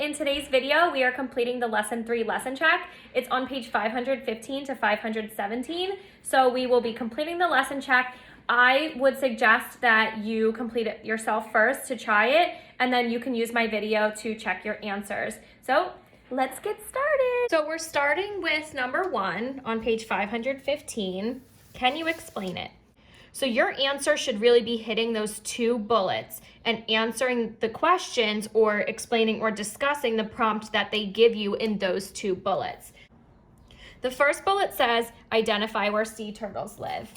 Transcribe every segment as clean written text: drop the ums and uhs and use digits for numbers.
In today's video, we are completing the Lesson 3 lesson check. It's on page 515 to 517. So we will be completing the lesson check. I would suggest that you complete it yourself first to try it, and then you can use my video to check your answers. So let's get started. So we're starting with number 1 on page 515. Can you explain it? So your answer should really be hitting those 2 bullets and answering the questions or explaining or discussing the prompt that they give you in those 2 bullets. The first bullet says, identify where sea turtles live.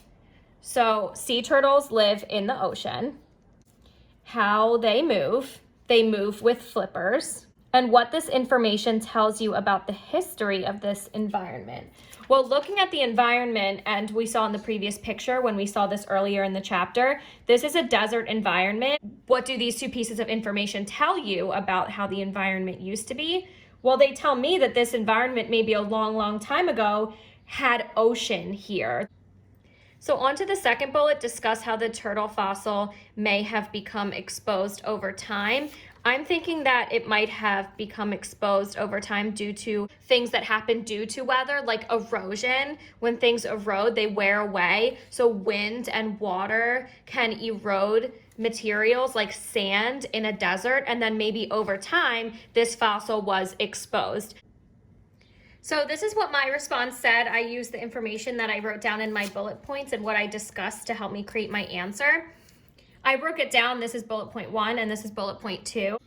So sea turtles live in the ocean. How they move with flippers, and what this information tells you about the history of this environment. Well, looking at the environment, and we saw in the previous picture when we saw this earlier in the chapter, this is a desert environment. What do these 2 pieces of information tell you about how the environment used to be? Well, they tell me that this environment maybe a long, long time ago had ocean here. So on to the second bullet, discuss how the turtle fossil may have become exposed over time. I'm thinking that it might have become exposed over time due to things that happen due to weather, like erosion. When things erode, they wear away. So wind and water can erode materials like sand in a desert, and then maybe over time, this fossil was exposed. So this is what my response said. I used the information that I wrote down in my bullet points and what I discussed to help me create my answer. I broke it down. This is bullet point 1 and this is bullet point 2.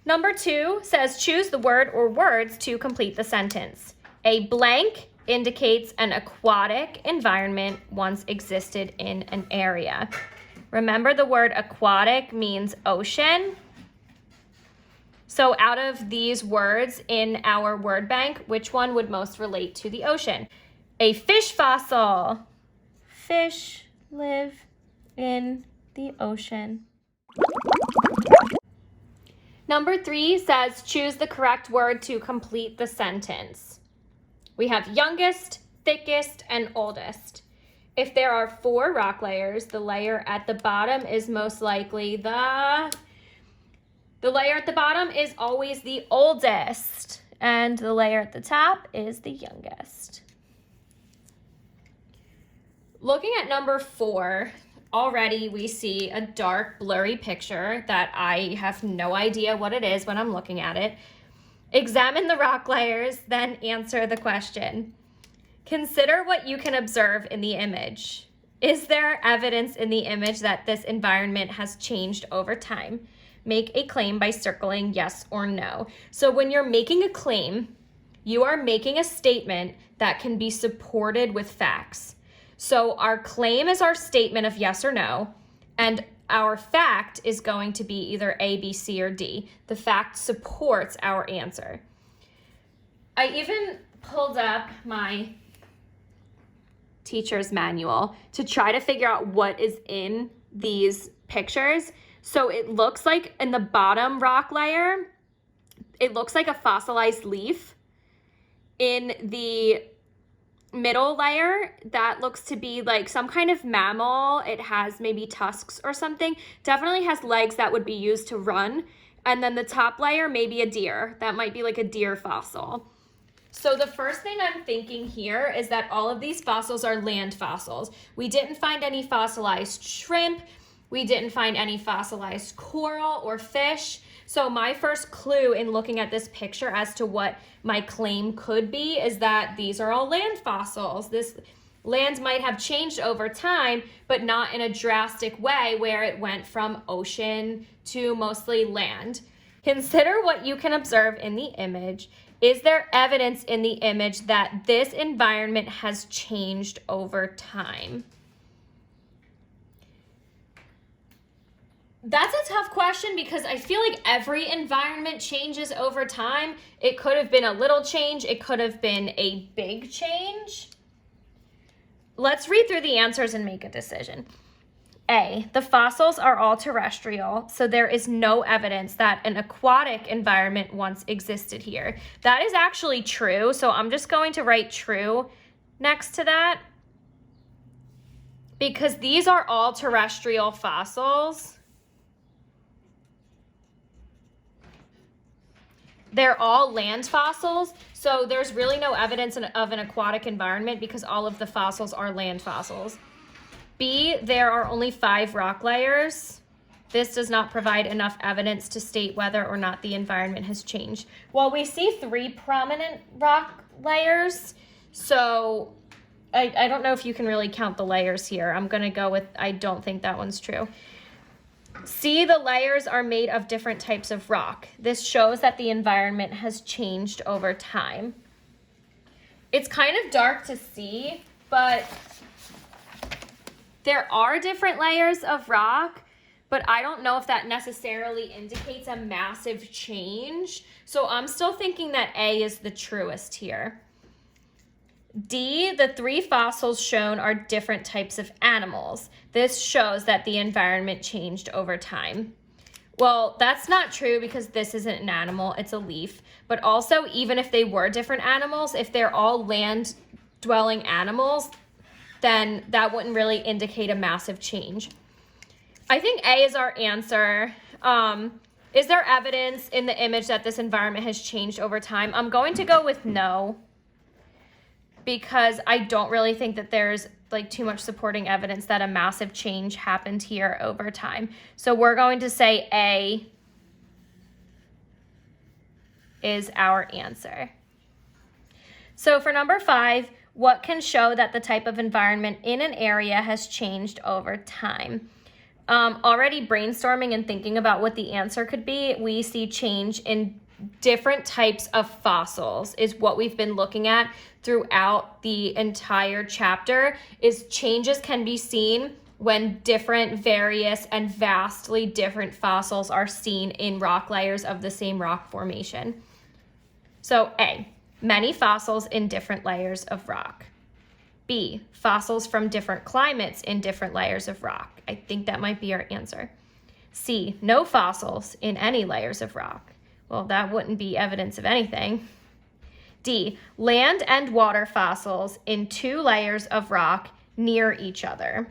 Number 2 says choose the word or words to complete the sentence. A blank indicates an aquatic environment once existed in an area. Remember, the word aquatic means ocean. So out of these words in our word bank, which one would most relate to the ocean? A fish fossil. Fish live in the ocean. Number 3 says choose the correct word to complete the sentence. We have youngest, thickest, and oldest. If there are 4 rock layers, the layer at the bottom is most likely the layer at the bottom is always the oldest, and the layer at the top is the youngest. Looking at number 4, already we see a dark, blurry picture that I have no idea what it is when I'm looking at it. Examine the rock layers, then answer the question. Consider what you can observe in the image. Is there evidence in the image that this environment has changed over time? Make a claim by circling yes or no. So when you're making a claim, you are making a statement that can be supported with facts. So our claim is our statement of yes or no, and our fact is going to be either A, B, C, or D. The fact supports our answer. I even pulled up my teacher's manual to try to figure out what is in these pictures. So it looks like in the bottom rock layer, it looks like a fossilized leaf. In the middle layer, that looks to be like some kind of mammal. It has maybe tusks or something. Definitely has legs that would be used to run. And then the top layer, maybe a deer. That might be like a deer fossil. So the first thing I'm thinking here is that all of these fossils are land fossils. We didn't find any fossilized shrimp. We didn't find any fossilized coral or fish. So my first clue in looking at this picture as to what my claim could be is that these are all land fossils. This land might have changed over time, but not in a drastic way where it went from ocean to mostly land. Consider what you can observe in the image. Is there evidence in the image that this environment has changed over time? That's a tough question because I feel like every environment changes over time. It could have been a little change. It could have been a big change. Let's read through the answers and make a decision. A, the fossils are all terrestrial, so there is no evidence that an aquatic environment once existed here. That is actually true, so I'm just going to write true next to that because these are all terrestrial fossils. they're all land fossils, so there's really no evidence of an aquatic environment because all of the fossils are land fossils. B, there are only 5 rock layers. This does not provide enough evidence to state whether or not the environment has changed. Well, we see 3 prominent rock layers, so I don't know if you can really count the layers here. I'm going to go with, I don't think that one's true. C, the layers are made of different types of rock. This shows that the environment has changed over time. It's kind of dark to see, but there are different layers of rock, but I don't know if that necessarily indicates a massive change. So I'm still thinking that A is the truest here. D, the 3 fossils shown are different types of animals. This shows that the environment changed over time. Well, that's not true because this isn't an animal, it's a leaf. But also, even if they were different animals, if they're all land-dwelling animals, then that wouldn't really indicate a massive change. I think A is our answer. Is there evidence in the image that this environment has changed over time? I'm going to go with no, because I don't really think that there's like too much supporting evidence that a massive change happened here over time. So we're going to say A is our answer. So for number 5, what can show that the type of environment in an area has changed over time? Already brainstorming and thinking about what the answer could be, we see change in different types of fossils is what we've been looking at throughout the entire chapter. Is changes can be seen when different, various, and vastly different fossils are seen in rock layers of the same rock formation. So A, many fossils in different layers of rock. B, fossils from different climates in different layers of rock. I think that might be our answer. C, no fossils in any layers of rock. Well, that wouldn't be evidence of anything. D, land and water fossils in 2 layers of rock near each other.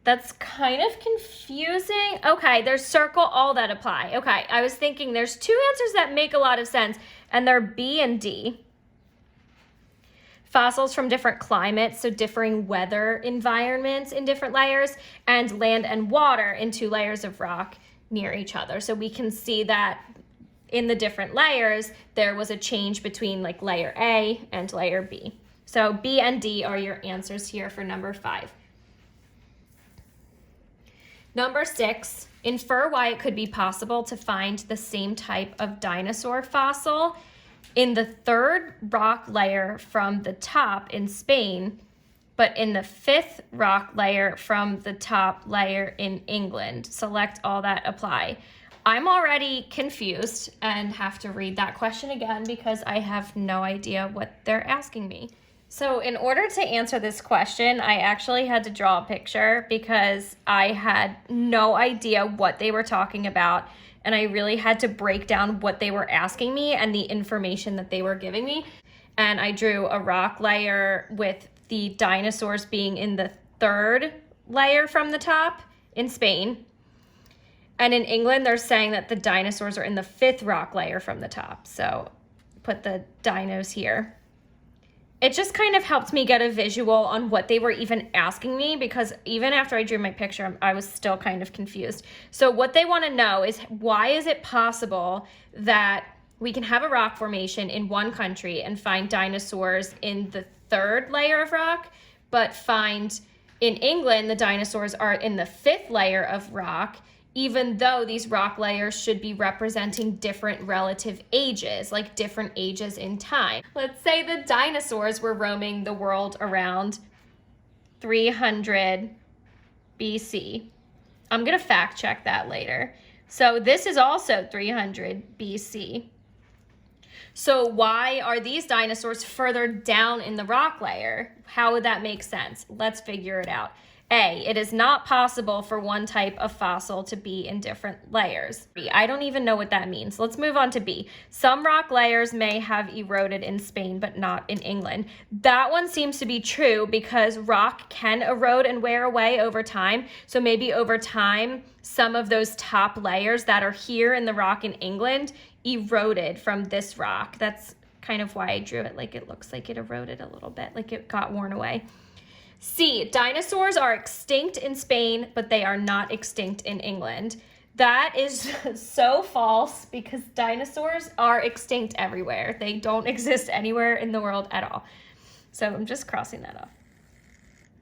That's kind of confusing. Okay, there's circle all that apply. Okay, I was thinking there's 2 answers that make a lot of sense, and they're B and D. Fossils from different climates, so differing weather environments in different layers, and land and water in 2 layers of rock near each other. So we can see that in the different layers, there was a change between like layer A and layer B. So B and D are your answers here for number 5. Number 6, infer why it could be possible to find the same type of dinosaur fossil in the 3rd rock layer from the top in Spain, but in the 5th rock layer from the top layer in England. Select all that apply. I'm already confused and have to read that question again because I have no idea what they're asking me. So in order to answer this question, I actually had to draw a picture because I had no idea what they were talking about, and I really had to break down what they were asking me and the information that they were giving me. And I drew a rock layer with the dinosaurs being in the 3rd layer from the top in Spain. And in England, they're saying that the dinosaurs are in the 5th rock layer from the top. So put the dinos here. It just kind of helped me get a visual on what they were even asking me, because even after I drew my picture, I was still kind of confused. So what they want to know is, why is it possible that we can have a rock formation in one country and find dinosaurs in the 3rd layer of rock, but find in England the dinosaurs are in the 5th layer of rock, even though these rock layers should be representing different relative ages, like different ages in time. Let's say the dinosaurs were roaming the world around 300 BC. I'm gonna fact check that later. So this is also 300 BC. So why are these dinosaurs further down in the rock layer? How would that make sense? Let's figure it out. A, it is not possible for one type of fossil to be in different layers. I don't even know what that means. Let's move on to B. Some rock layers may have eroded in Spain, but not in England. That one seems to be true because rock can erode and wear away over time. So maybe over time, some of those top layers that are here in the rock in England eroded from this rock. That's kind of why I drew it like it looks like it eroded a little bit, like it got worn away. C, dinosaurs are extinct in Spain, but they are not extinct in England. That is so false because dinosaurs are extinct everywhere. They don't exist anywhere in the world at all. So I'm just crossing that off.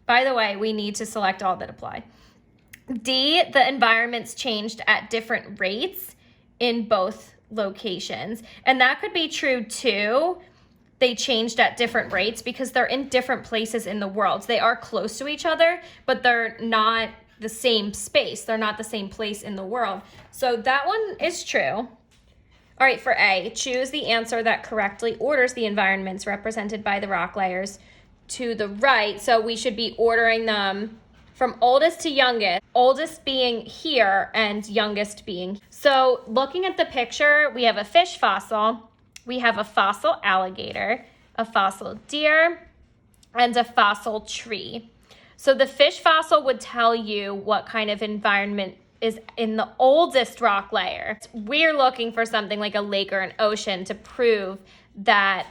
By the way, we need to select all that apply. D, the environments changed at different rates in both locations. And that could be true too. They changed at different rates because they're in different places in the world. They are close to each other, but they're not the same space. They're not the same place in the world. So that one is true. All right, for A, choose the answer that correctly orders the environments represented by the rock layers to the right. So we should be ordering them from oldest to youngest being here and youngest being. So looking at the picture, we have a fish fossil, we have a fossil alligator, a fossil deer, and a fossil tree. So the fish fossil would tell you what kind of environment is in the oldest rock layer. We're looking for something like a lake or an ocean to prove that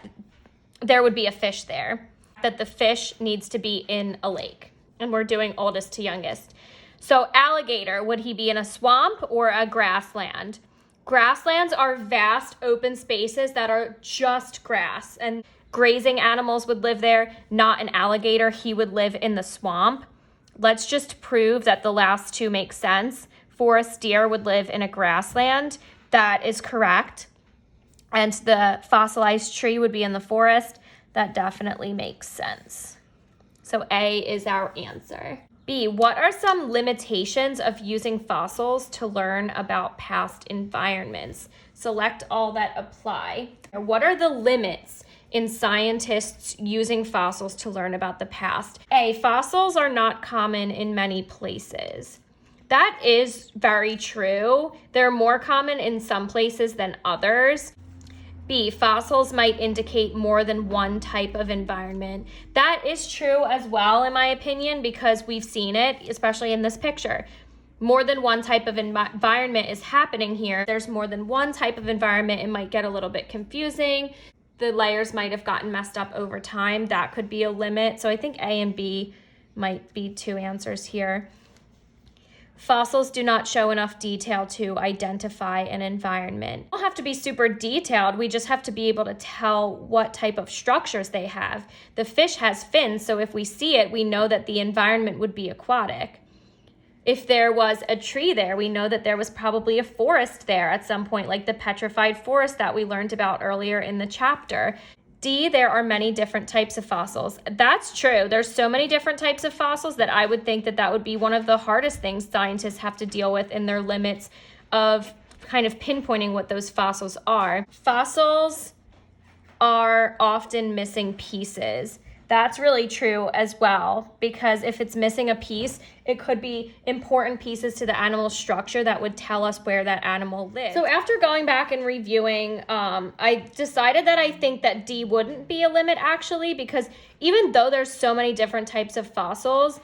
there would be a fish there, that the fish needs to be in a lake. And we're doing oldest to youngest. So alligator, would he be in a swamp or a grassland? Grasslands are vast open spaces that are just grass, and grazing animals would live there, not an alligator. He would live in the swamp. Let's just prove that the last two make sense. Forest deer would live in a grassland. That is correct. And the fossilized tree would be in the forest. That definitely makes sense. So A is our answer. B, what are some limitations of using fossils to learn about past environments? Select all that apply. What are the limits in scientists using fossils to learn about the past? A, fossils are not common in many places. That is very true. They're more common in some places than others. B, fossils might indicate more than one type of environment. That is true as well, in my opinion, because we've seen it, especially in this picture. More than one type of environment is happening here. There's more than one type of environment. It might get a little bit confusing. The layers might have gotten messed up over time. That could be a limit. So I think A and B might be two answers here. Fossils do not show enough detail to identify an environment. We don't have to be super detailed. We just have to be able to tell what type of structures they have. The fish has fins, so if we see it, we know that the environment would be aquatic. If there was a tree there, we know that there was probably a forest there at some point, like the petrified forest that we learned about earlier in the chapter. D, there are many different types of fossils. That's true. There's so many different types of fossils that I would think that that would be one of the hardest things scientists have to deal with in their limits of kind of pinpointing what those fossils are. Fossils are often missing pieces. That's really true as well, because if it's missing a piece, it could be important pieces to the animal's structure that would tell us where that animal lives. So after going back and reviewing, I decided that I think that D wouldn't be a limit actually, because even though there's so many different types of fossils,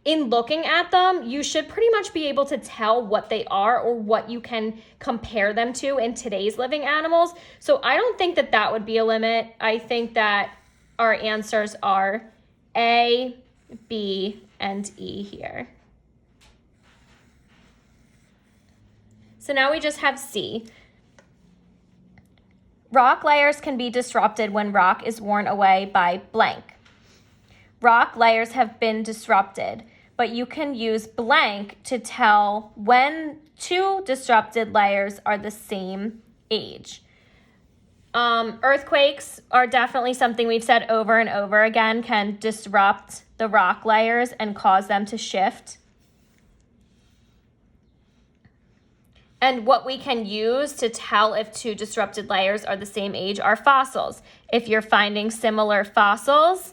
in looking at them, you should pretty much be able to tell what they are or what you can compare them to in today's living animals. So I don't think that that would be a limit. I think that our answers are A, B, and E here. So now we just have C. Rock layers can be disrupted when rock is worn away by blank. Rock layers have been disrupted, but you can use blank to tell when two disrupted layers are the same age. Earthquakes are definitely something we've said over and over again can disrupt the rock layers and cause them to shift. And what we can use to tell if two disrupted layers are the same age are fossils. If you're finding similar fossils,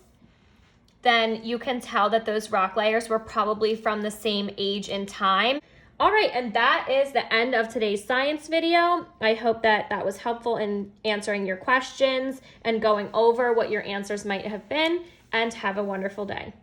then you can tell that those rock layers were probably from the same age and time. All right, and that is the end of today's science video. I hope that that was helpful in answering your questions and going over what your answers might have been, and have a wonderful day.